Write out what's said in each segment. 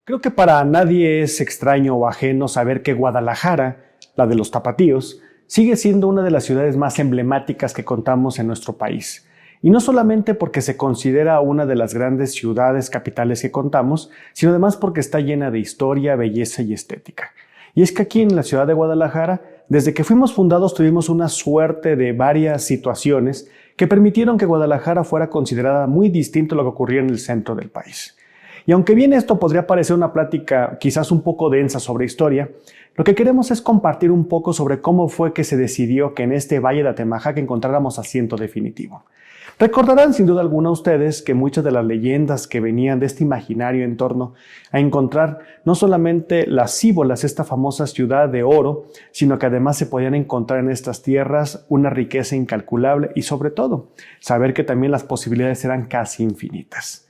Creo que para nadie es extraño o ajeno saber que Guadalajara, la de los tapatíos, sigue siendo una de las ciudades más emblemáticas que contamos en nuestro país. Y no solamente porque se considera una de las grandes ciudades capitales que contamos, sino además porque está llena de historia, belleza y estética. Y es que aquí en la ciudad de Guadalajara, desde que fuimos fundados tuvimos una suerte de varias situaciones que permitieron que Guadalajara fuera considerada muy distinto a lo que ocurría en el centro del país. Y aunque bien esto podría parecer una plática quizás un poco densa sobre historia, lo que queremos es compartir un poco sobre cómo fue que se decidió que en este Valle de Atemajac encontráramos asiento definitivo. Recordarán sin duda alguna ustedes que muchas de las leyendas que venían de este imaginario en torno a encontrar no solamente las Cíbolas, esta famosa ciudad de oro, sino que además se podían encontrar en estas tierras una riqueza incalculable y sobre todo saber que también las posibilidades eran casi infinitas.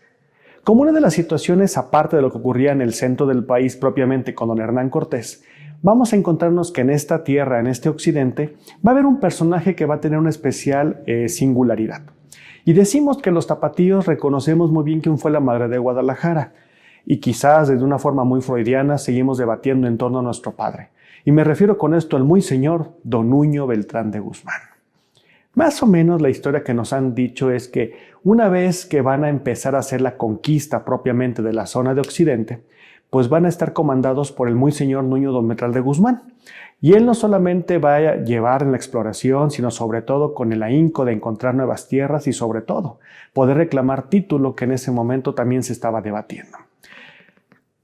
Como una de las situaciones, aparte de lo que ocurría en el centro del país propiamente con don Hernán Cortés, vamos a encontrarnos que en esta tierra, en este occidente, va a haber un personaje que va a tener una especial singularidad. Y decimos que los tapatíos reconocemos muy bien quién fue la madre de Guadalajara. Y quizás desde una forma muy freudiana seguimos debatiendo en torno a nuestro padre. Y me refiero con esto al muy señor don Nuño Beltrán de Guzmán. Más o menos la historia que nos han dicho es que una vez que van a empezar a hacer la conquista propiamente de la zona de Occidente, pues van a estar comandados por el muy señor Nuño don Beltrán de Guzmán. Y él no solamente va a llevar en la exploración, sino sobre todo con el ahínco de encontrar nuevas tierras y sobre todo poder reclamar título que en ese momento también se estaba debatiendo.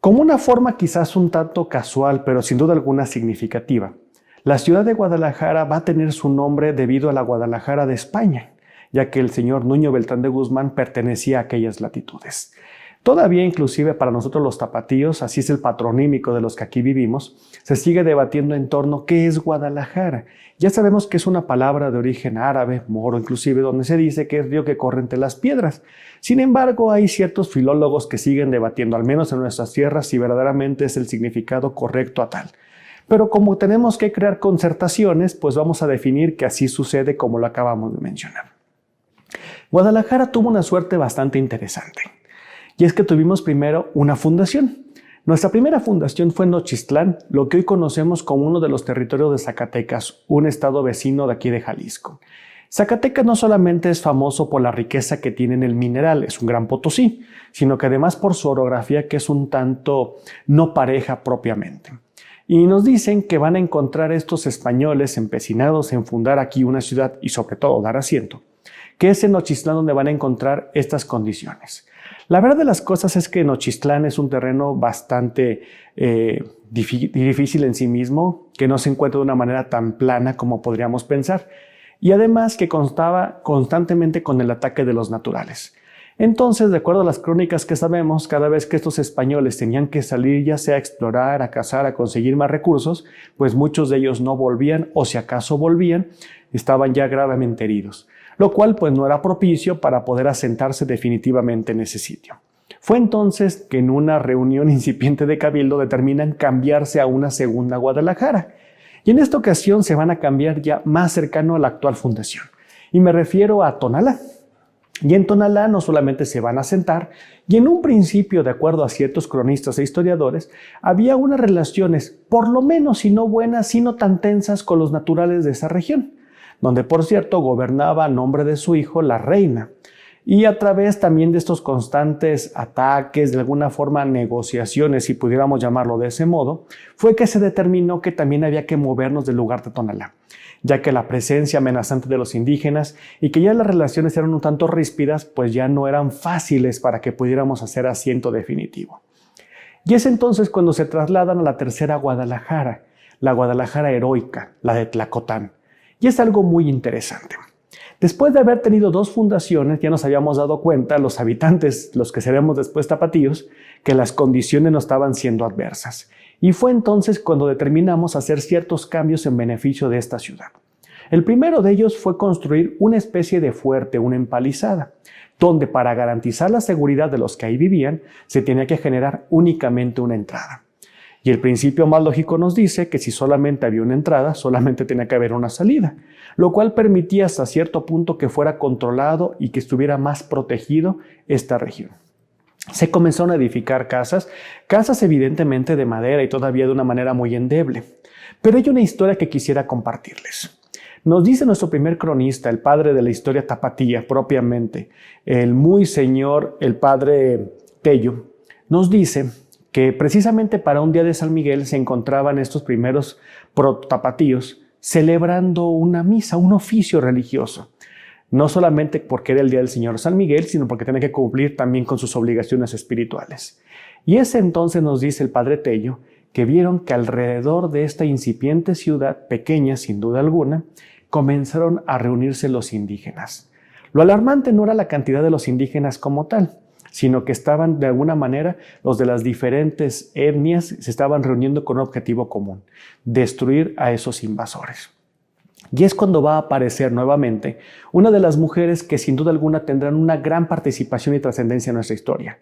Como una forma quizás un tanto casual, pero sin duda alguna significativa, la ciudad de Guadalajara va a tener su nombre debido a la Guadalajara de España, ya que el señor Nuño Beltrán de Guzmán pertenecía a aquellas latitudes. Todavía inclusive para nosotros los tapatíos, así es el patronímico de los que aquí vivimos, se sigue debatiendo en torno a qué es Guadalajara. Ya sabemos que es una palabra de origen árabe, moro inclusive, donde se dice que es río que corre entre las piedras. Sin embargo, hay ciertos filólogos que siguen debatiendo, al menos en nuestras tierras, si verdaderamente es el significado correcto a tal. Pero como tenemos que crear concertaciones, pues vamos a definir que así sucede como lo acabamos de mencionar. Guadalajara tuvo una suerte bastante interesante. Y es que tuvimos primero una fundación. Nuestra primera fundación fue en Nochistlán, lo que hoy conocemos como uno de los territorios de Zacatecas, un estado vecino de aquí de Jalisco. Zacatecas no solamente es famoso por la riqueza que tiene en el mineral, es un gran Potosí, sino que además por su orografía que es un tanto no pareja propiamente. Y nos dicen que van a encontrar estos españoles empecinados en fundar aquí una ciudad y sobre todo dar asiento, que es en Nochistlán donde van a encontrar estas condiciones. La verdad de las cosas es que Nochistlán es un terreno bastante difícil en sí mismo, que no se encuentra de una manera tan plana como podríamos pensar, y además que contaba constantemente con el ataque de los naturales. Entonces, de acuerdo a las crónicas que sabemos, cada vez que estos españoles tenían que salir ya sea a explorar, a cazar, a conseguir más recursos, pues muchos de ellos no volvían o si acaso volvían, estaban ya gravemente heridos, lo cual pues no era propicio para poder asentarse definitivamente en ese sitio. Fue entonces que en una reunión incipiente de cabildo determinan cambiarse a una segunda Guadalajara. Y en esta ocasión se van a cambiar ya más cercano a la actual fundación. Y me refiero a Tonalá. Y en Tonalá no solamente se van a asentar, y en un principio, de acuerdo a ciertos cronistas e historiadores, había unas relaciones, por lo menos si no buenas, sino tan tensas con los naturales de esa región, donde por cierto gobernaba a nombre de su hijo la reina. Y a través también de estos constantes ataques, de alguna forma negociaciones, si pudiéramos llamarlo de ese modo, fue que se determinó que también había que movernos del lugar de Tonalá, ya que la presencia amenazante de los indígenas y que ya las relaciones eran un tanto ríspidas, pues ya no eran fáciles para que pudiéramos hacer asiento definitivo. Y es entonces cuando se trasladan a la tercera Guadalajara, la Guadalajara heroica, la de Tlacotán. Y es algo muy interesante. Después de haber tenido dos fundaciones, ya nos habíamos dado cuenta, los habitantes, los que seremos después tapatíos, que las condiciones no estaban siendo adversas. Y fue entonces cuando determinamos hacer ciertos cambios en beneficio de esta ciudad. El primero de ellos fue construir una especie de fuerte, una empalizada, donde para garantizar la seguridad de los que ahí vivían, se tenía que generar únicamente una entrada. Y el principio más lógico nos dice que si solamente había una entrada, solamente tenía que haber una salida, lo cual permitía hasta cierto punto que fuera controlado y que estuviera más protegido esta región. Se comenzaron a edificar casas evidentemente de madera y todavía de una manera muy endeble. Pero hay una historia que quisiera compartirles. Nos dice nuestro primer cronista, el padre de la historia tapatía propiamente, el muy señor, el padre Tello, nos dice que precisamente para un día de San Miguel se encontraban estos primeros tapatíos celebrando una misa, un oficio religioso. No solamente porque era el día del Señor San Miguel, sino porque tenía que cumplir también con sus obligaciones espirituales. Y ese entonces nos dice el padre Tello que vieron que alrededor de esta incipiente ciudad, pequeña sin duda alguna, comenzaron a reunirse los indígenas. Lo alarmante no era la cantidad de los indígenas como tal, sino que estaban de alguna manera los de las diferentes etnias se estaban reuniendo con un objetivo común, destruir a esos invasores. Y es cuando va a aparecer nuevamente una de las mujeres que sin duda alguna tendrán una gran participación y trascendencia en nuestra historia.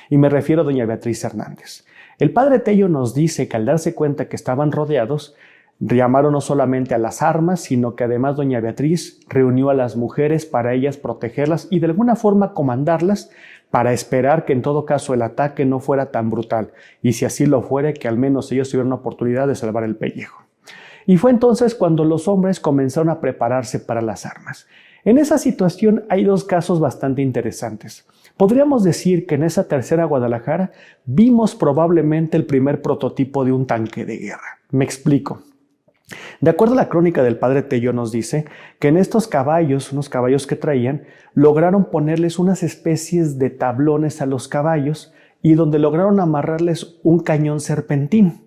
Y me refiero a doña Beatriz Hernández. El padre Tello nos dice que al darse cuenta que estaban rodeados, llamaron no solamente a las armas, sino que además doña Beatriz reunió a las mujeres para ellas protegerlas y de alguna forma comandarlas para esperar que en todo caso el ataque no fuera tan brutal y si así lo fuera que al menos ellos tuvieran una oportunidad de salvar el pellejo. Y fue entonces cuando los hombres comenzaron a prepararse para las armas. En esa situación hay dos casos bastante interesantes. Podríamos decir que en esa tercera Guadalajara vimos probablemente el primer prototipo de un tanque de guerra. Me explico. De acuerdo a la crónica del padre Tello nos dice que en estos caballos, unos caballos que traían, lograron ponerles unas especies de tablones a los caballos y donde lograron amarrarles un cañón serpentín,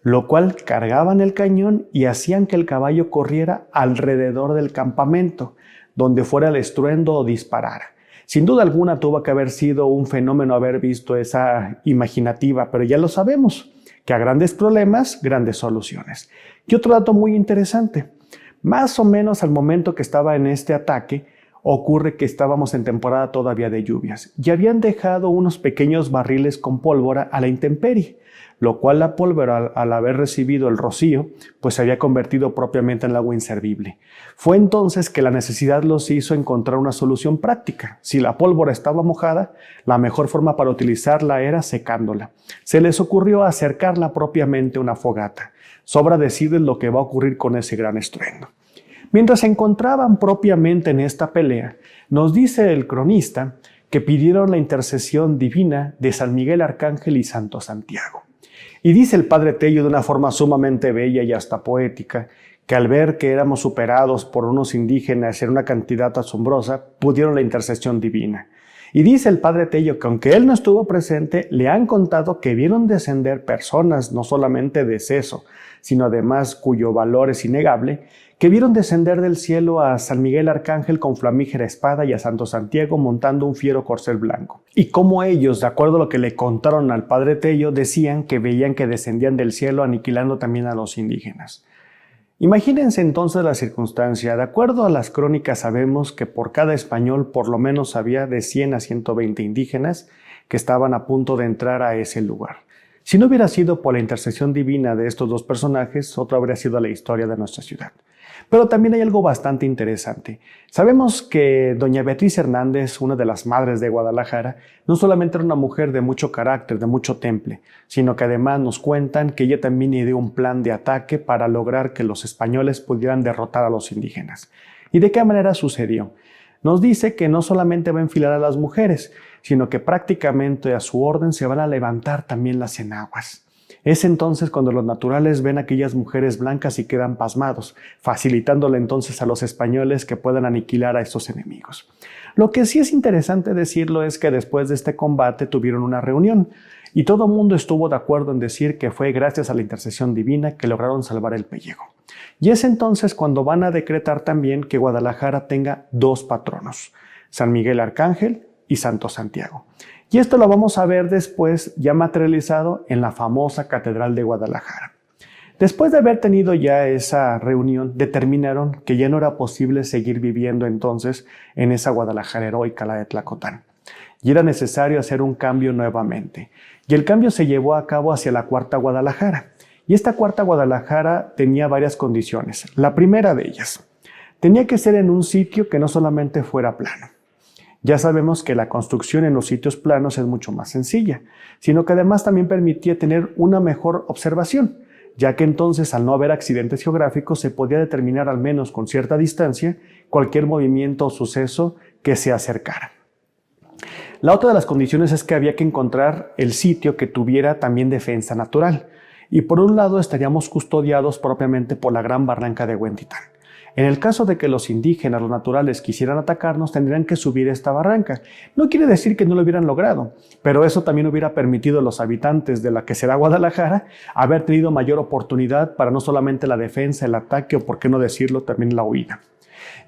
lo cual cargaban el cañón y hacían que el caballo corriera alrededor del campamento, donde fuera el estruendo o disparara. Sin duda alguna tuvo que haber sido un fenómeno haber visto esa imaginativa, pero ya lo sabemos, que a grandes problemas, grandes soluciones. Y otro dato muy interesante, más o menos al momento que estaba en este ataque, ocurre que estábamos en temporada todavía de lluvias y habían dejado unos pequeños barriles con pólvora a la intemperie, lo cual la pólvora al haber recibido el rocío pues se había convertido propiamente en agua inservible. Fue entonces que la necesidad los hizo encontrar una solución práctica. Si la pólvora estaba mojada, la mejor forma para utilizarla era secándola. Se les ocurrió acercarla propiamente a una fogata. Sobra decirles lo que va a ocurrir con ese gran estruendo. Mientras se encontraban propiamente en esta pelea, nos dice el cronista que pidieron la intercesión divina de San Miguel Arcángel y Santo Santiago. Y dice el padre Tello de una forma sumamente bella y hasta poética, que al ver que éramos superados por unos indígenas en una cantidad asombrosa, pidieron la intercesión divina. Y dice el padre Tello que aunque él no estuvo presente, le han contado que vieron descender personas, no solamente de Seso, sino además cuyo valor es innegable, que vieron descender del cielo a San Miguel Arcángel con flamígera espada y a Santo Santiago montando un fiero corcel blanco. Y como ellos, de acuerdo a lo que le contaron al padre Tello, decían que veían que descendían del cielo aniquilando también a los indígenas. Imagínense entonces la circunstancia. De acuerdo a las crónicas sabemos que por cada español por lo menos había de 100 a 120 indígenas que estaban a punto de entrar a ese lugar. Si no hubiera sido por la intercesión divina de estos dos personajes, otra habría sido la historia de nuestra ciudad. Pero también hay algo bastante interesante. Sabemos que doña Beatriz Hernández, una de las madres de Guadalajara, no solamente era una mujer de mucho carácter, de mucho temple, sino que además nos cuentan que ella también ideó un plan de ataque para lograr que los españoles pudieran derrotar a los indígenas. ¿Y de qué manera sucedió? Nos dice que no solamente va a enfilar a las mujeres, sino que prácticamente a su orden se van a levantar también las enaguas. Es entonces cuando los naturales ven a aquellas mujeres blancas y quedan pasmados, facilitándole entonces a los españoles que puedan aniquilar a estos enemigos. Lo que sí es interesante decirlo es que después de este combate tuvieron una reunión y todo el mundo estuvo de acuerdo en decir que fue gracias a la intercesión divina que lograron salvar el pellejo. Y es entonces cuando van a decretar también que Guadalajara tenga dos patronos, San Miguel Arcángel y Santo Santiago. Y esto lo vamos a ver después ya materializado en la famosa Catedral de Guadalajara. Después de haber tenido ya esa reunión, determinaron que ya no era posible seguir viviendo entonces en esa Guadalajara heroica, la de Tlacotán. Y era necesario hacer un cambio nuevamente. Y el cambio se llevó a cabo hacia la Cuarta Guadalajara. Y esta Cuarta Guadalajara tenía varias condiciones. La primera de ellas, tenía que ser en un sitio que no solamente fuera plano. Ya sabemos que la construcción en los sitios planos es mucho más sencilla, sino que además también permitía tener una mejor observación, ya que entonces al no haber accidentes geográficos se podía determinar al menos con cierta distancia cualquier movimiento o suceso que se acercara. La otra de las condiciones es que había que encontrar el sitio que tuviera también defensa natural, y por un lado estaríamos custodiados propiamente por la gran barranca de Huentitán. En el caso de que los indígenas, los naturales, quisieran atacarnos, tendrían que subir esta barranca. No quiere decir que no lo hubieran logrado, pero eso también hubiera permitido a los habitantes de la que será Guadalajara haber tenido mayor oportunidad para no solamente la defensa, el ataque o, por qué no decirlo, también la huida.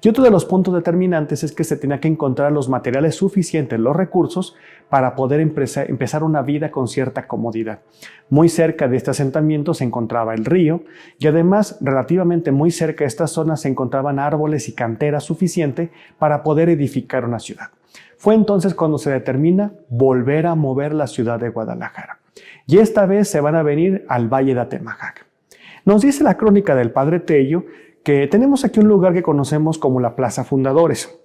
Y otro de los puntos determinantes es que se tenía que encontrar los materiales suficientes, los recursos, para poder empezar una vida con cierta comodidad. Muy cerca de este asentamiento se encontraba el río y además relativamente muy cerca de esta zona se encontraban árboles y cantera suficiente para poder edificar una ciudad. Fue entonces cuando se determina volver a mover la ciudad de Guadalajara. Y esta vez se van a venir al Valle de Atemajac. Nos dice la crónica del padre Tello que tenemos aquí un lugar que conocemos como la Plaza Fundadores,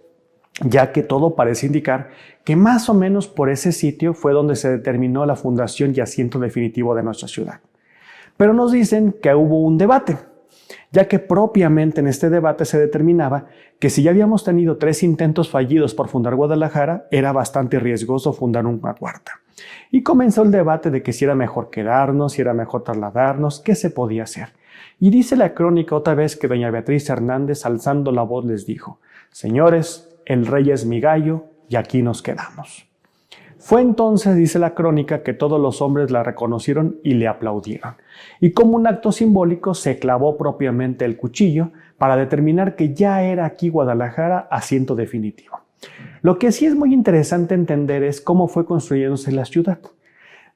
ya que todo parece indicar que más o menos por ese sitio fue donde se determinó la fundación y asiento definitivo de nuestra ciudad. Pero nos dicen que hubo un debate, ya que propiamente en este debate se determinaba que si ya habíamos tenido 3 intentos fallidos por fundar Guadalajara, era bastante riesgoso fundar una cuarta. Y comenzó el debate de que si era mejor quedarnos, si era mejor trasladarnos, qué se podía hacer. Y dice la crónica otra vez que doña Beatriz Hernández, alzando la voz, les dijo: señores, el rey es mi gallo y aquí nos quedamos. Fue entonces, dice la crónica, que todos los hombres la reconocieron y le aplaudieron. Y como un acto simbólico se clavó propiamente el cuchillo para determinar que ya era aquí Guadalajara asiento definitivo. Lo que sí es muy interesante entender es cómo fue construyéndose la ciudad.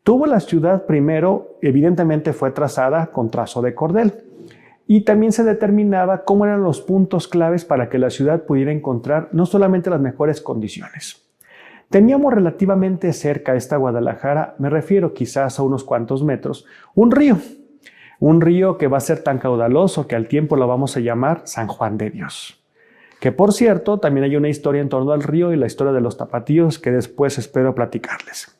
Tuvo la ciudad primero, evidentemente fue trazada con trazo de cordel. Y también se determinaba cómo eran los puntos claves para que la ciudad pudiera encontrar no solamente las mejores condiciones. Teníamos relativamente cerca de esta Guadalajara, me refiero quizás a unos cuantos metros, un río que va a ser tan caudaloso que al tiempo lo vamos a llamar San Juan de Dios. Que por cierto, también hay una historia en torno al río y la historia de los tapatíos que después espero platicarles.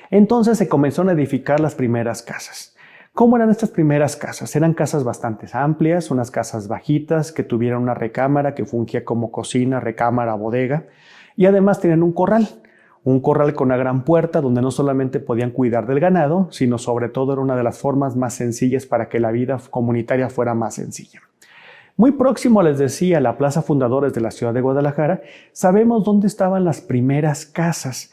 Entonces se comenzaron a edificar las primeras casas. ¿Cómo eran estas primeras casas? Eran casas bastante amplias, unas casas bajitas que tuvieran una recámara que fungía como cocina, recámara, bodega, y además tenían un corral con una gran puerta donde no solamente podían cuidar del ganado, sino sobre todo era una de las formas más sencillas para que la vida comunitaria fuera más sencilla. Muy próximo, les decía, a la Plaza Fundadores de la ciudad de Guadalajara, sabemos dónde estaban las primeras casas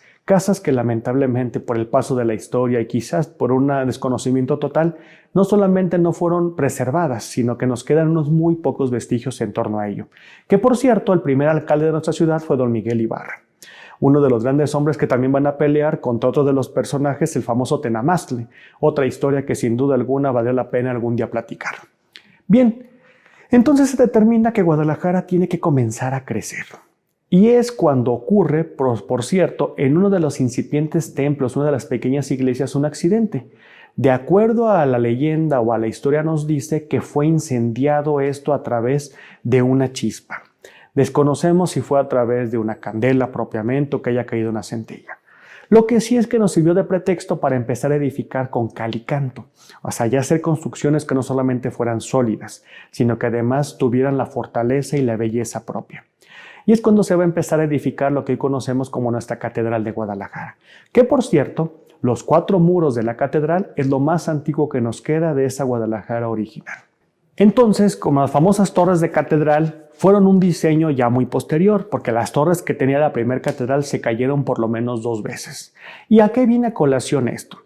que lamentablemente por el paso de la historia y quizás por un desconocimiento total, no solamente no fueron preservadas, sino que nos quedan unos muy pocos vestigios en torno a ello. Que por cierto, el primer alcalde de nuestra ciudad fue don Miguel Ibarra, uno de los grandes hombres que también van a pelear contra otro de los personajes, el famoso Tenamastli, otra historia que sin duda alguna valió la pena algún día platicar. Bien, entonces se determina que Guadalajara tiene que comenzar a crecer. Y es cuando ocurre, por cierto, en uno de los incipientes templos, una de las pequeñas iglesias, un accidente. De acuerdo a la leyenda o a la historia nos dice que fue incendiado esto a través de una chispa. Desconocemos si fue a través de una candela propiamente o que haya caído una centella. Lo que sí es que nos sirvió de pretexto para empezar a edificar con cal y canto, o sea, ya hacer construcciones que no solamente fueran sólidas, sino que además tuvieran la fortaleza y la belleza propia. Y es cuando se va a empezar a edificar lo que hoy conocemos como nuestra Catedral de Guadalajara, que por cierto, los 4 muros de la catedral es lo más antiguo que nos queda de esa Guadalajara original. Entonces, como las famosas torres de catedral, fueron un diseño ya muy posterior, porque las torres que tenía la primera catedral se cayeron por lo menos 2 veces. ¿Y a qué viene a colación esto?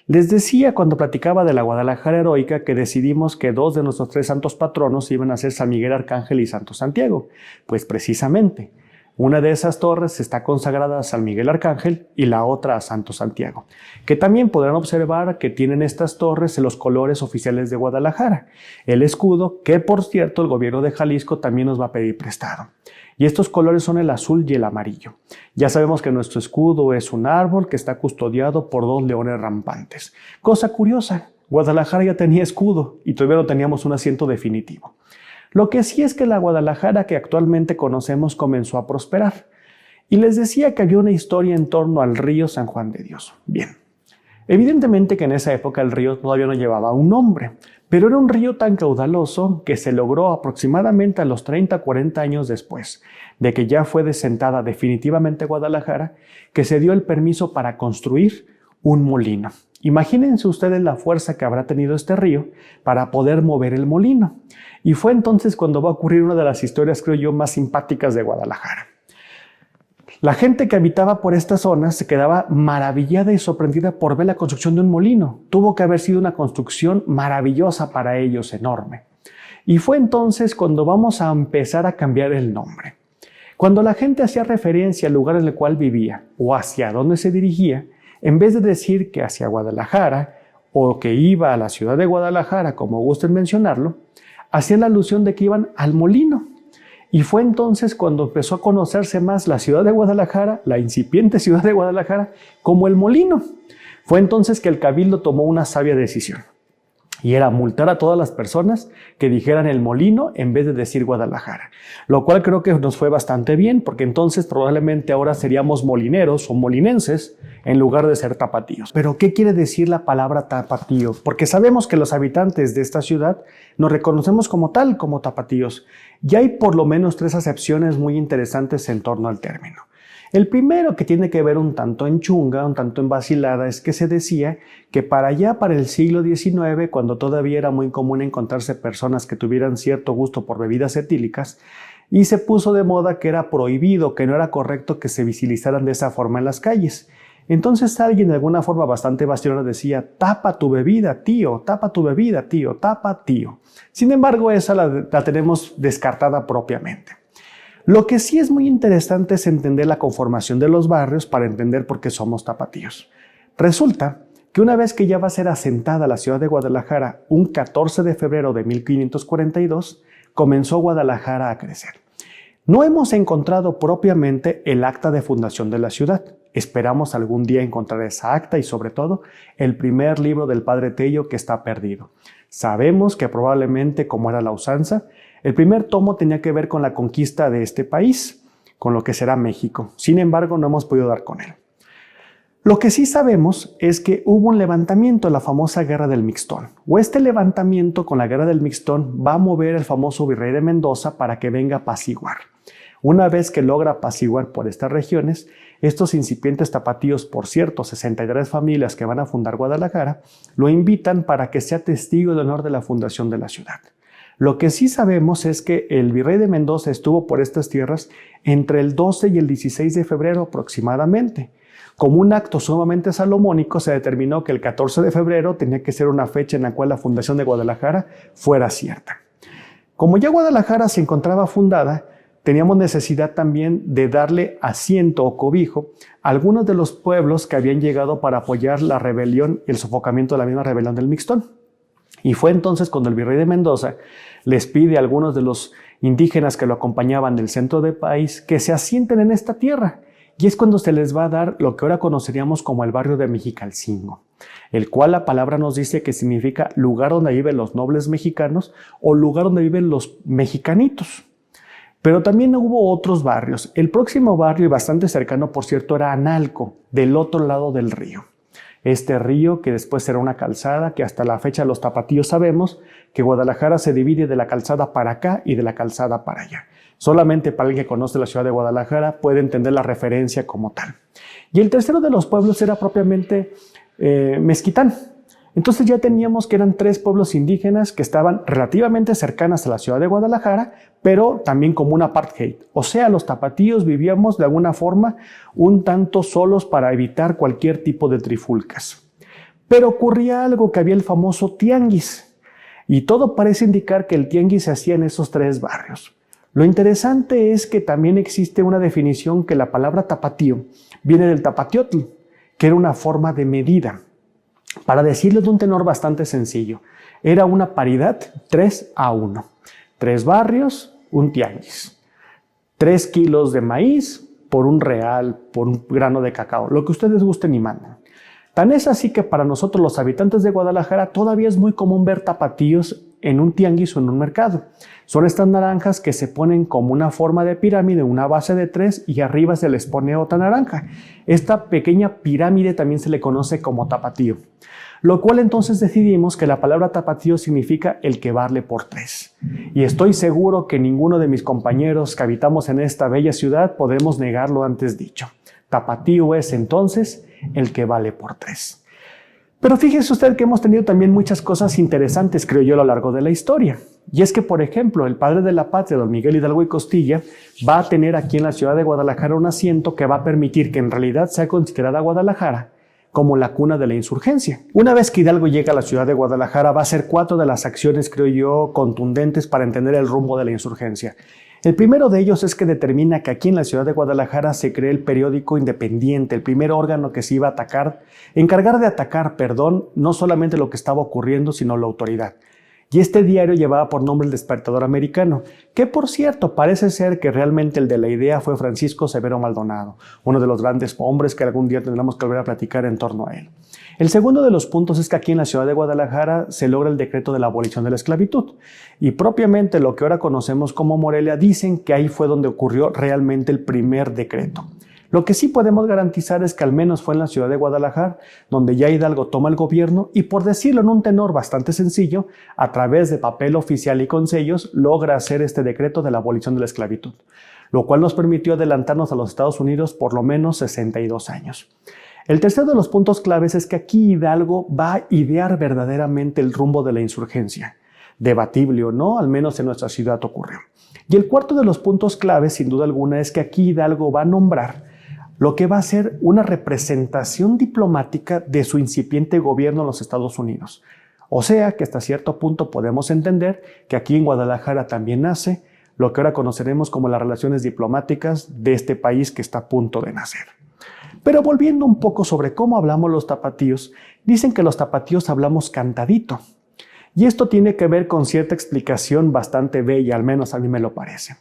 Les decía cuando platicaba de la Guadalajara heroica que decidimos que 2 de nuestros 3 santos patronos iban a ser San Miguel Arcángel y Santo Santiago. Pues precisamente, una de esas torres está consagrada a San Miguel Arcángel y la otra a Santo Santiago, que también podrán observar que tienen estas torres en los colores oficiales de Guadalajara. El escudo, que por cierto el gobierno de Jalisco también nos va a pedir prestado. Y estos colores son el azul y el amarillo. Ya sabemos que nuestro escudo es un árbol que está custodiado por 2 leones rampantes. Cosa curiosa, Guadalajara ya tenía escudo y todavía no teníamos un asiento definitivo. Lo que sí es que la Guadalajara que actualmente conocemos comenzó a prosperar. y les decía que había una historia en torno al río San Juan de Dios. Bien, evidentemente que en esa época el río todavía no llevaba un nombre, pero era un río tan caudaloso que se logró aproximadamente a los 30 40 años después de que ya fue desentada definitivamente Guadalajara, que se dio el permiso para construir un molino. Imagínense ustedes la fuerza que habrá tenido este río para poder mover el molino. Y fue entonces cuando va a ocurrir una de las historias, creo yo, más simpáticas de Guadalajara. La gente que habitaba por esta zona se quedaba maravillada y sorprendida por ver la construcción de un molino. Tuvo que haber sido una construcción maravillosa para ellos, enorme. Y fue entonces cuando vamos a empezar a cambiar el nombre. Cuando la gente hacía referencia al lugar en el cual vivía o hacia dónde se dirigía, en vez de decir que hacia Guadalajara o que iba a la ciudad de Guadalajara, como gusten mencionarlo, hacían la alusión de que iban al molino. Y fue entonces cuando empezó a conocerse más la ciudad de Guadalajara, la incipiente ciudad de Guadalajara, como el molino. Fue entonces que el cabildo tomó una sabia decisión, y era multar a todas las personas que dijeran el molino en vez de decir Guadalajara, lo cual creo que nos fue bastante bien, porque entonces probablemente ahora seríamos molineros o molinenses en lugar de ser tapatíos. Pero ¿qué quiere decir la palabra tapatío? Porque sabemos que los habitantes de esta ciudad nos reconocemos como tal, como tapatíos, y hay por lo menos 3 acepciones muy interesantes en torno al término. El primero, que tiene que ver un tanto en chunga, un tanto en vacilada, es que se decía que para el siglo XIX, cuando todavía era muy común encontrarse personas que tuvieran cierto gusto por bebidas etílicas, y se puso de moda que era prohibido, que no era correcto que se visibilizaran de esa forma en las calles. Entonces alguien de alguna forma bastante vacilona decía: tapa tu bebida, tío, tapa tu bebida, tío, tapa, tío. Sin embargo, esa la tenemos descartada propiamente. Lo que sí es muy interesante es entender la conformación de los barrios para entender por qué somos tapatíos. Resulta que una vez que ya va a ser asentada la ciudad de Guadalajara, un 14 de febrero de 1542, comenzó Guadalajara a crecer. No hemos encontrado propiamente el acta de fundación de la ciudad. Esperamos algún día encontrar esa acta y sobre todo el primer libro del Padre Tello, que está perdido. Sabemos que probablemente, como era la usanza, el primer tomo tenía que ver con la conquista de este país, con lo que será México. Sin embargo, no hemos podido dar con él. Lo que sí sabemos es que hubo un levantamiento, la famosa Guerra del Mixtón. O este levantamiento con la Guerra del Mixtón va a mover al famoso virrey de Mendoza para que venga a apaciguar. Una vez que logra apaciguar por estas regiones, estos incipientes tapatíos, por cierto, 63 familias que van a fundar Guadalajara, lo invitan para que sea testigo de honor de la fundación de la ciudad. Lo que sí sabemos es que el virrey de Mendoza estuvo por estas tierras entre el 12 y el 16 de febrero aproximadamente. Como un acto sumamente salomónico, se determinó que el 14 de febrero tenía que ser una fecha en la cual la fundación de Guadalajara fuera cierta. Como ya Guadalajara se encontraba fundada, teníamos necesidad también de darle asiento o cobijo a algunos de los pueblos que habían llegado para apoyar la rebelión y el sofocamiento de la misma rebelión del Mixtón. Y fue entonces cuando el virrey de Mendoza les pide a algunos de los indígenas que lo acompañaban del centro del país que se asienten en esta tierra. Y es cuando se les va a dar lo que ahora conoceríamos como el barrio de Mexicalcingo, el cual la palabra nos dice que significa lugar donde viven los nobles mexicanos o lugar donde viven los mexicanitos. Pero también hubo otros barrios. El próximo barrio, y bastante cercano por cierto, era Analco, del otro lado del río. Este río que después será una calzada, que hasta la fecha los tapatíos sabemos que Guadalajara se divide de la calzada para acá y de la calzada para allá. Solamente para alguien que conoce la ciudad de Guadalajara puede entender la referencia como tal. Y el tercero de los pueblos era propiamente Mezquitán. Entonces ya teníamos que eran 3 pueblos indígenas que estaban relativamente cercanas a la ciudad de Guadalajara, pero también como un apartheid. O sea, los tapatíos vivíamos de alguna forma un tanto solos para evitar cualquier tipo de trifulcas. Pero ocurría algo, que había el famoso tianguis. Y todo parece indicar que el tianguis se hacía en esos 3 barrios. Lo interesante es que también existe una definición que la palabra tapatío viene del tapatiotl, que era una forma de medida. Para decirlo de un tenor bastante sencillo, era una paridad 3-1. 3 barrios, un tianguis. 3 kilos de maíz por un real, por un grano de cacao, lo que ustedes gusten y manden. Tan es así que para nosotros los habitantes de Guadalajara todavía es muy común ver tapatíos en un tianguis o en un mercado. Son estas naranjas que se ponen como una forma de pirámide, una base de 3 y arriba se les pone otra naranja. Esta pequeña pirámide también se le conoce como tapatío. Lo cual entonces decidimos que la palabra tapatío significa el que vale por 3. Y estoy seguro que ninguno de mis compañeros que habitamos en esta bella ciudad podemos negar lo antes dicho. Tapatío es entonces el que vale por 3. Pero fíjese usted que hemos tenido también muchas cosas interesantes, creo yo, a lo largo de la historia. Y es que, por ejemplo, el padre de la patria, don Miguel Hidalgo y Costilla, va a tener aquí en la ciudad de Guadalajara un asiento que va a permitir que en realidad sea considerada Guadalajara como la cuna de la insurgencia. Una vez que Hidalgo llega a la ciudad de Guadalajara, va a hacer 4 de las acciones, creo yo, contundentes para entender el rumbo de la insurgencia. El primero de ellos es que determina que aquí en la ciudad de Guadalajara se cree el periódico Independiente, el primer órgano que se iba a encargar de atacar, no solamente lo que estaba ocurriendo, sino la autoridad. Y este diario llevaba por nombre El Despertador Americano, que por cierto parece ser que realmente el de la idea fue Francisco Severo Maldonado, uno de los grandes hombres que algún día tendremos que volver a platicar en torno a él. El segundo de los puntos es que aquí en la ciudad de Guadalajara se logra el decreto de la abolición de la esclavitud. Y propiamente lo que ahora conocemos como Morelia dicen que ahí fue donde ocurrió realmente el primer decreto. Lo que sí podemos garantizar es que al menos fue en la ciudad de Guadalajara, donde ya Hidalgo toma el gobierno y, por decirlo en un tenor bastante sencillo, a través de papel oficial y con sellos, logra hacer este decreto de la abolición de la esclavitud, lo cual nos permitió adelantarnos a los Estados Unidos por lo menos 62 años. El tercero de los puntos claves es que aquí Hidalgo va a idear verdaderamente el rumbo de la insurgencia. Debatible o no, al menos en nuestra ciudad ocurrió. Y el cuarto de los puntos claves, sin duda alguna, es que aquí Hidalgo va a nombrar lo que va a ser una representación diplomática de su incipiente gobierno en los Estados Unidos. O sea que hasta cierto punto podemos entender que aquí en Guadalajara también nace lo que ahora conoceremos como las relaciones diplomáticas de este país que está a punto de nacer. Pero volviendo un poco sobre cómo hablamos los tapatíos, dicen que los tapatíos hablamos cantadito. Y esto tiene que ver con cierta explicación bastante bella, al menos a mí me lo parece.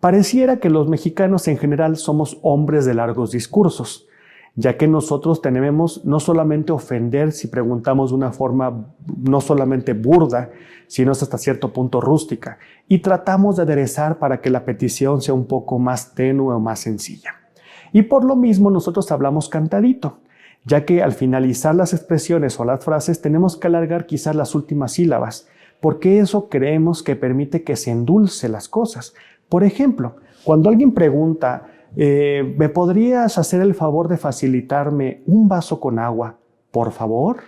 Pareciera que los mexicanos en general somos hombres de largos discursos, ya que nosotros tememos no solamente ofender si preguntamos de una forma no solamente burda, sino hasta cierto punto rústica, y tratamos de aderezar para que la petición sea un poco más tenue o más sencilla. Y por lo mismo nosotros hablamos cantadito, ya que al finalizar las expresiones o las frases tenemos que alargar quizás las últimas sílabas, porque eso creemos que permite que se endulce las cosas. Por ejemplo, cuando alguien pregunta, ¿me podrías hacer el favor de facilitarme un vaso con agua, por favor?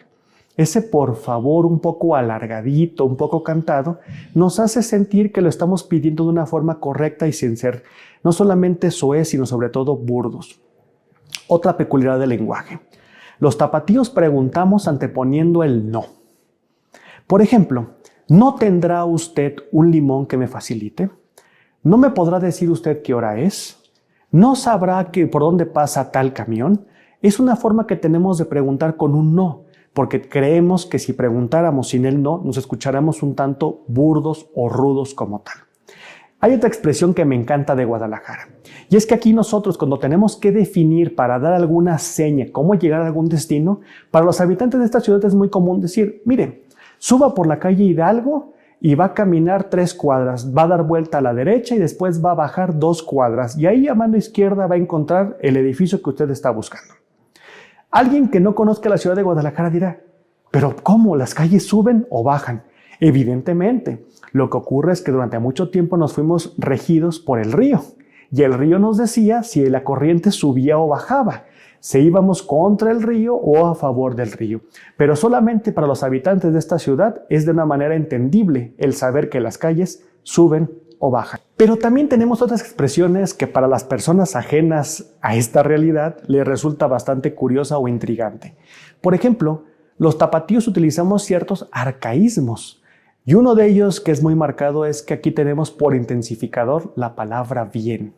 Ese por favor un poco alargadito, un poco cantado, nos hace sentir que lo estamos pidiendo de una forma correcta y sin ser no solamente soez, sino sobre todo burdos. Otra peculiaridad del lenguaje. Los tapatíos preguntamos anteponiendo el no. Por ejemplo, ¿no tendrá usted un limón que me facilite? ¿No me podrá decir usted qué hora es? ¿No sabrá por dónde pasa tal camión? Es una forma que tenemos de preguntar con un no, porque creemos que si preguntáramos sin el no, nos escucháramos un tanto burdos o rudos como tal. Hay otra expresión que me encanta de Guadalajara, y es que aquí nosotros cuando tenemos que definir para dar alguna seña, cómo llegar a algún destino, para los habitantes de esta ciudad es muy común decir, mire, suba por la calle Hidalgo y va a caminar 3 cuadras, va a dar vuelta a la derecha y después va a bajar 2 cuadras, y ahí a mano izquierda va a encontrar el edificio que usted está buscando. Alguien que no conozca la ciudad de Guadalajara dirá, ¿pero cómo? ¿Las calles suben o bajan? Evidentemente, lo que ocurre es que durante mucho tiempo nos fuimos regidos por el río, y el río nos decía si la corriente subía o bajaba, si íbamos contra el río o a favor del río. Pero solamente para los habitantes de esta ciudad es de una manera entendible el saber que las calles suben o bajan. Pero también tenemos otras expresiones que para las personas ajenas a esta realidad les resulta bastante curiosa o intrigante. Por ejemplo, los tapatíos utilizamos ciertos arcaísmos, y uno de ellos que es muy marcado es que aquí tenemos por intensificador la palabra bien.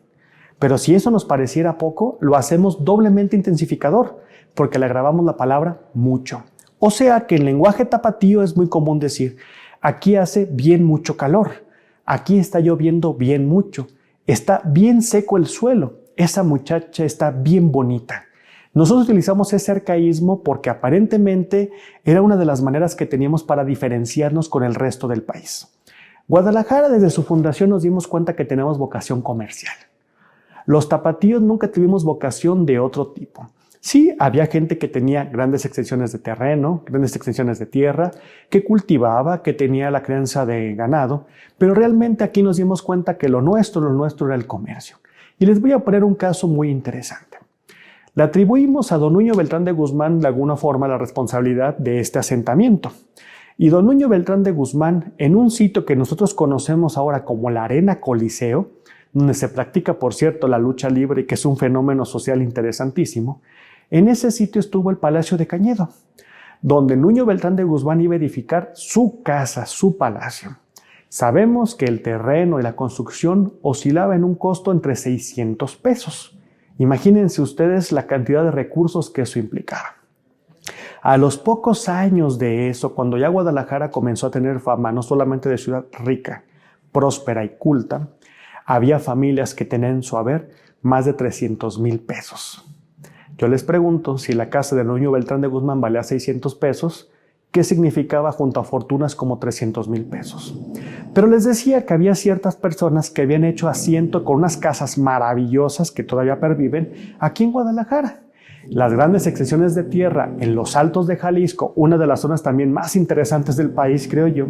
Pero si eso nos pareciera poco, lo hacemos doblemente intensificador, porque le agregamos la palabra mucho. O sea que en lenguaje tapatío es muy común decir, aquí hace bien mucho calor, aquí está lloviendo bien mucho, está bien seco el suelo, esa muchacha está bien bonita. Nosotros utilizamos ese arcaísmo porque aparentemente era una de las maneras que teníamos para diferenciarnos con el resto del país. Guadalajara, desde su fundación, nos dimos cuenta que tenemos vocación comercial. Los tapatíos nunca tuvimos vocación de otro tipo. Sí, había gente que tenía grandes extensiones de terreno, grandes extensiones de tierra, que cultivaba, que tenía la crianza de ganado, pero realmente aquí nos dimos cuenta que lo nuestro era el comercio. Y les voy a poner un caso muy interesante. Le atribuimos a don Nuño Beltrán de Guzmán de alguna forma la responsabilidad de este asentamiento. Y don Nuño Beltrán de Guzmán, en un sitio que nosotros conocemos ahora como la Arena Coliseo, donde se practica, por cierto, la lucha libre, que es un fenómeno social interesantísimo, en ese sitio estuvo el Palacio de Cañedo, donde Nuño Beltrán de Guzmán iba a edificar su casa, su palacio. Sabemos que el terreno y la construcción oscilaba en un costo entre 600 pesos. Imagínense ustedes la cantidad de recursos que eso implicaba. A los pocos años de eso, cuando ya Guadalajara comenzó a tener fama no solamente de ciudad rica, próspera y culta, había familias que tenían en su haber más de 300,000 pesos. Yo les pregunto, si la casa de Nuño Beltrán de Guzmán valía 600 pesos, ¿qué significaba junto a fortunas como 300,000 pesos? Pero les decía que había ciertas personas que habían hecho asiento con unas casas maravillosas que todavía perviven aquí en Guadalajara. Las grandes extensiones de tierra en los altos de Jalisco, una de las zonas también más interesantes del país, creo yo,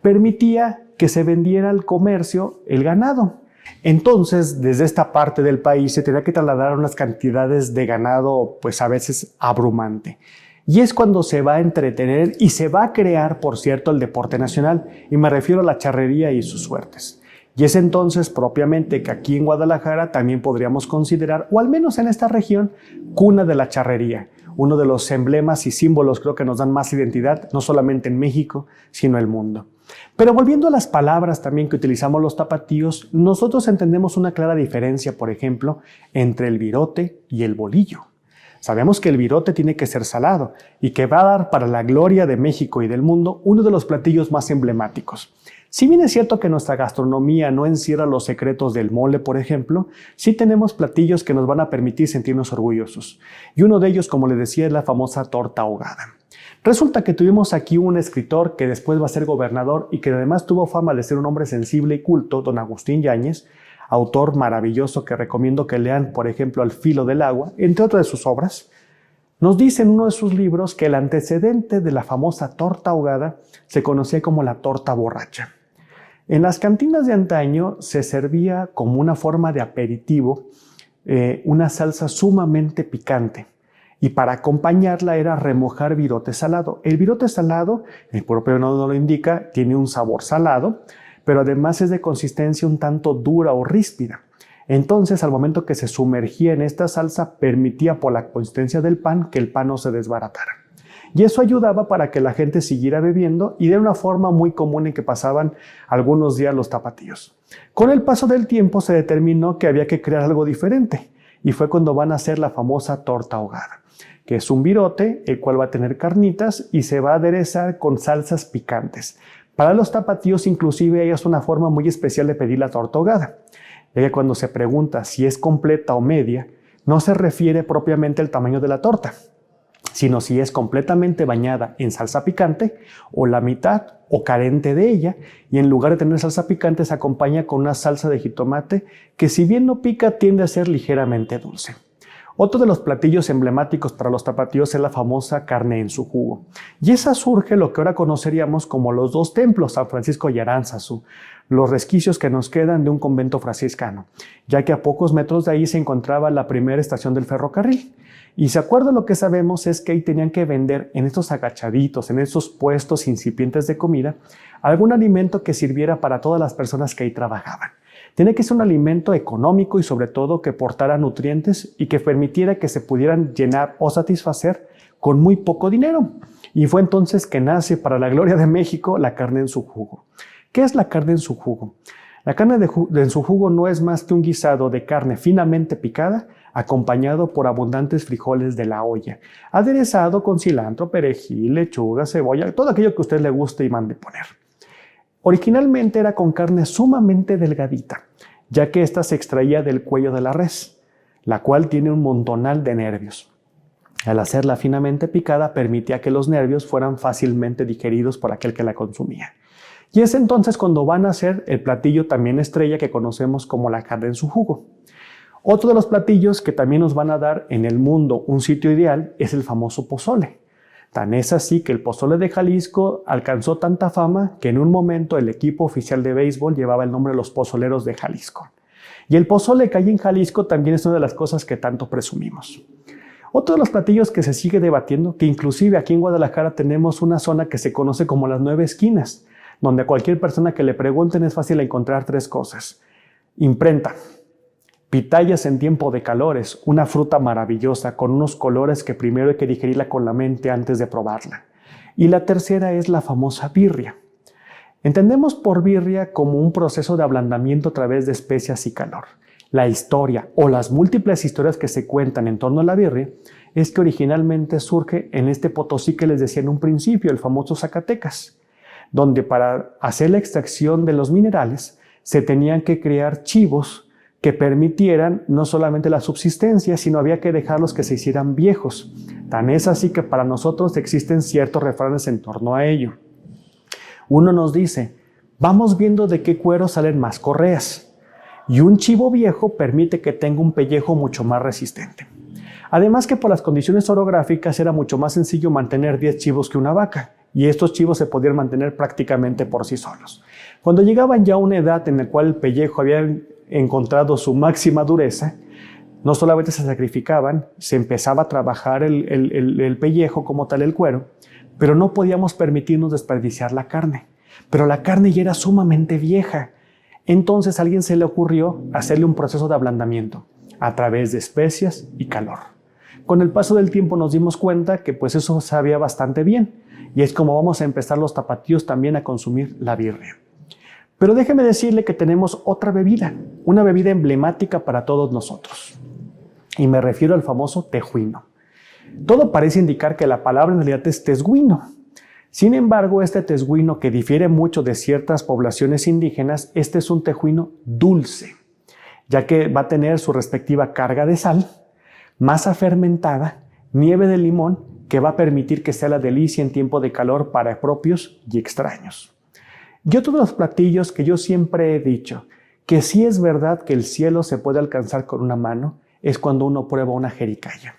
permitía que se vendiera al comercio el ganado. Entonces, desde esta parte del país se tenía que trasladar unas cantidades de ganado, pues a veces abrumante. Y es cuando se va a entretener y se va a crear, por cierto, el deporte nacional, y me refiero a la charrería y sus suertes. Y es entonces propiamente que aquí en Guadalajara también podríamos considerar, o al menos en esta región, cuna de la charrería, uno de los emblemas y símbolos creo que nos dan más identidad, no solamente en México, sino en el mundo. Pero volviendo a las palabras también que utilizamos los tapatíos, nosotros entendemos una clara diferencia, por ejemplo, entre el virote y el bolillo. Sabemos que el virote tiene que ser salado y que va a dar para la gloria de México y del mundo uno de los platillos más emblemáticos. Si bien es cierto que nuestra gastronomía no encierra los secretos del mole, por ejemplo, sí tenemos platillos que nos van a permitir sentirnos orgullosos. Y uno de ellos, como les decía, es la famosa torta ahogada. Resulta que tuvimos aquí un escritor que después va a ser gobernador y que además tuvo fama de ser un hombre sensible y culto, don Agustín Yáñez, autor maravilloso que recomiendo que lean, por ejemplo, Al filo del agua, entre otras de sus obras. Nos dice en uno de sus libros que el antecedente de la famosa torta ahogada se conocía como la torta borracha. En las cantinas de antaño se servía como una forma de aperitivo una salsa sumamente picante y para acompañarla era remojar virote salado. El virote salado, el propio nombre lo indica, tiene un sabor salado, pero además es de consistencia un tanto dura o ríspida. Entonces, al momento que se sumergía en esta salsa, permitía por la consistencia del pan que el pan no se desbaratara. Y eso ayudaba para que la gente siguiera bebiendo y de una forma muy común en que pasaban algunos días los tapatíos. Con el paso del tiempo se determinó que había que crear algo diferente y fue cuando van a hacer la famosa torta ahogada, que es un virote, el cual va a tener carnitas y se va a aderezar con salsas picantes. Para los tapatíos inclusive es una forma muy especial de pedir la torta ahogada, ya que cuando se pregunta si es completa o media, no se refiere propiamente al tamaño de la torta, sino si es completamente bañada en salsa picante o la mitad o carente de ella, y en lugar de tener salsa picante se acompaña con una salsa de jitomate que si bien no pica tiende a ser ligeramente dulce. Otro de los platillos emblemáticos para los tapatíos es la famosa carne en su jugo. Y esa surge lo que ahora conoceríamos como los dos templos, San Francisco y Aránzazu, los resquicios que nos quedan de un convento franciscano, ya que a pocos metros de ahí se encontraba la primera estación del ferrocarril. Y de acuerdo a lo que sabemos es que ahí tenían que vender en estos agachaditos, en estos puestos incipientes de comida, algún alimento que sirviera para todas las personas que ahí trabajaban. Tiene que ser un alimento económico y sobre todo que portara nutrientes y que permitiera que se pudieran llenar o satisfacer con muy poco dinero. Y fue entonces que nace para la gloria de México la carne en su jugo. ¿Qué es la carne en su jugo? La carne en su jugo no es más que un guisado de carne finamente picada acompañado por abundantes frijoles de la olla, aderezado con cilantro, perejil, lechuga, cebolla, todo aquello que a usted le guste y mande poner. Originalmente era con carne sumamente delgadita, ya que ésta se extraía del cuello de la res, la cual tiene un montonal de nervios. Al hacerla finamente picada, permitía que los nervios fueran fácilmente digeridos por aquel que la consumía. Y es entonces cuando van a hacer el platillo también estrella que conocemos como la carne en su jugo. Otro de los platillos que también nos van a dar en el mundo un sitio ideal es el famoso pozole. Tan es así que el pozole de Jalisco alcanzó tanta fama que en un momento el equipo oficial de béisbol llevaba el nombre de los Pozoleros de Jalisco. Y el pozole que hay en Jalisco también es una de las cosas que tanto presumimos. Otro de los platillos que se sigue debatiendo, que inclusive aquí en Guadalajara tenemos una zona que se conoce como las 9 esquinas, donde a cualquier persona que le pregunten es fácil encontrar 3 cosas. Imprenta, pitayas en tiempo de calores, una fruta maravillosa con unos colores que primero hay que digerirla con la mente antes de probarla. Y la tercera es la famosa birria. Entendemos por birria como un proceso de ablandamiento a través de especias y calor. La historia o las múltiples historias que se cuentan en torno a la birria es que originalmente surge en este Potosí que les decía en un principio, el famoso Zacatecas, donde para hacer la extracción de los minerales se tenían que crear chivos que permitieran no solamente la subsistencia, sino había que dejarlos que se hicieran viejos. Tan es así que para nosotros existen ciertos refranes en torno a ello. Uno nos dice, vamos viendo de qué cuero salen más correas. Y un chivo viejo permite que tenga un pellejo mucho más resistente. Además que por las condiciones orográficas era mucho más sencillo mantener 10 chivos que una vaca, y estos chivos se podían mantener prácticamente por sí solos. Cuando llegaban ya a una edad en la cual el pellejo había encontrado su máxima dureza, no solamente se sacrificaban, se empezaba a trabajar el pellejo como tal, el cuero, pero no podíamos permitirnos desperdiciar la carne. Pero la carne ya era sumamente vieja. Entonces a alguien se le ocurrió hacerle un proceso de ablandamiento a través de especias y calor. Con el paso del tiempo nos dimos cuenta que pues eso sabía bastante bien y es como vamos a empezar los tapatíos también a consumir la birria. Pero déjeme decirle que tenemos otra bebida, una bebida emblemática para todos nosotros. Y me refiero al famoso tejuino. Todo parece indicar que la palabra en realidad es tesguino. Sin embargo, este tejuino, que difiere mucho de ciertas poblaciones indígenas, este es un tejuino dulce, ya que va a tener su respectiva carga de sal, masa fermentada, nieve de limón, que va a permitir que sea la delicia en tiempo de calor para propios y extraños. Y otro de los platillos que yo siempre he dicho, que sí es verdad que el cielo se puede alcanzar con una mano, es cuando uno prueba una jericaya.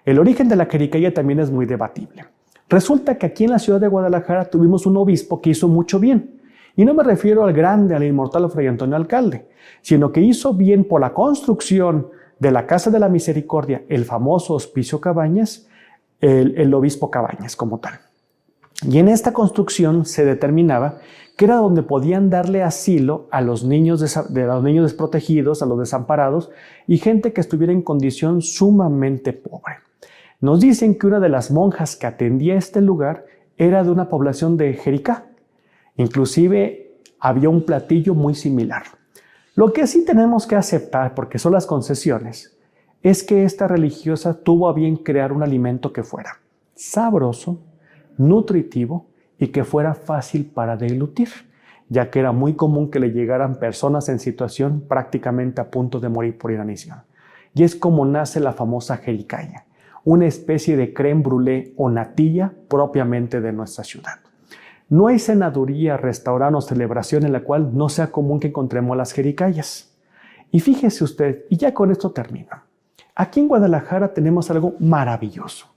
El origen de la jericaya también es muy debatible. Resulta que aquí en la ciudad de Guadalajara tuvimos un obispo que hizo mucho bien. Y no me refiero al grande, al inmortal Fray Antonio Alcalde, sino que hizo bien por la construcción de la Casa de la Misericordia, el famoso Hospicio Cabañas, el obispo Cabañas como tal. Y en esta construcción se determinaba que era donde podían darle asilo a los niños desprotegidos, a los desamparados y gente que estuviera en condición sumamente pobre. Nos dicen que una de las monjas que atendía este lugar era de una población de Jericá. Inclusive había un platillo muy similar. Lo que sí tenemos que aceptar, porque son las concesiones, es que esta religiosa tuvo a bien crear un alimento que fuera sabroso, nutritivo y que fuera fácil para deglutir, ya que era muy común que le llegaran personas en situación prácticamente a punto de morir por inanición. Y es como nace la famosa jericaya, una especie de crème brûlée o natilla propiamente de nuestra ciudad. No hay cenaduría, restaurante o celebración en la cual no sea común que encontremos las jericayas. Y fíjese usted, y ya con esto termino. Aquí en Guadalajara tenemos algo maravilloso.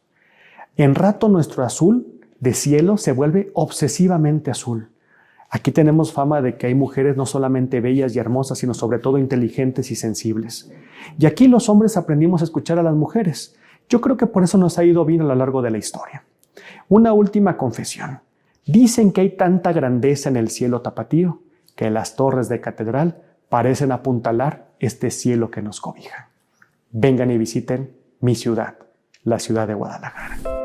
En rato nuestro azul de cielo se vuelve obsesivamente azul. Aquí tenemos fama de que hay mujeres no solamente bellas y hermosas, sino sobre todo inteligentes y sensibles. Y aquí los hombres aprendimos a escuchar a las mujeres. Yo creo que por eso nos ha ido bien a lo largo de la historia. Una última confesión. Dicen que hay tanta grandeza en el cielo tapatío que las torres de catedral parecen apuntalar este cielo que nos cobija. Vengan y visiten mi ciudad, la ciudad de Guadalajara.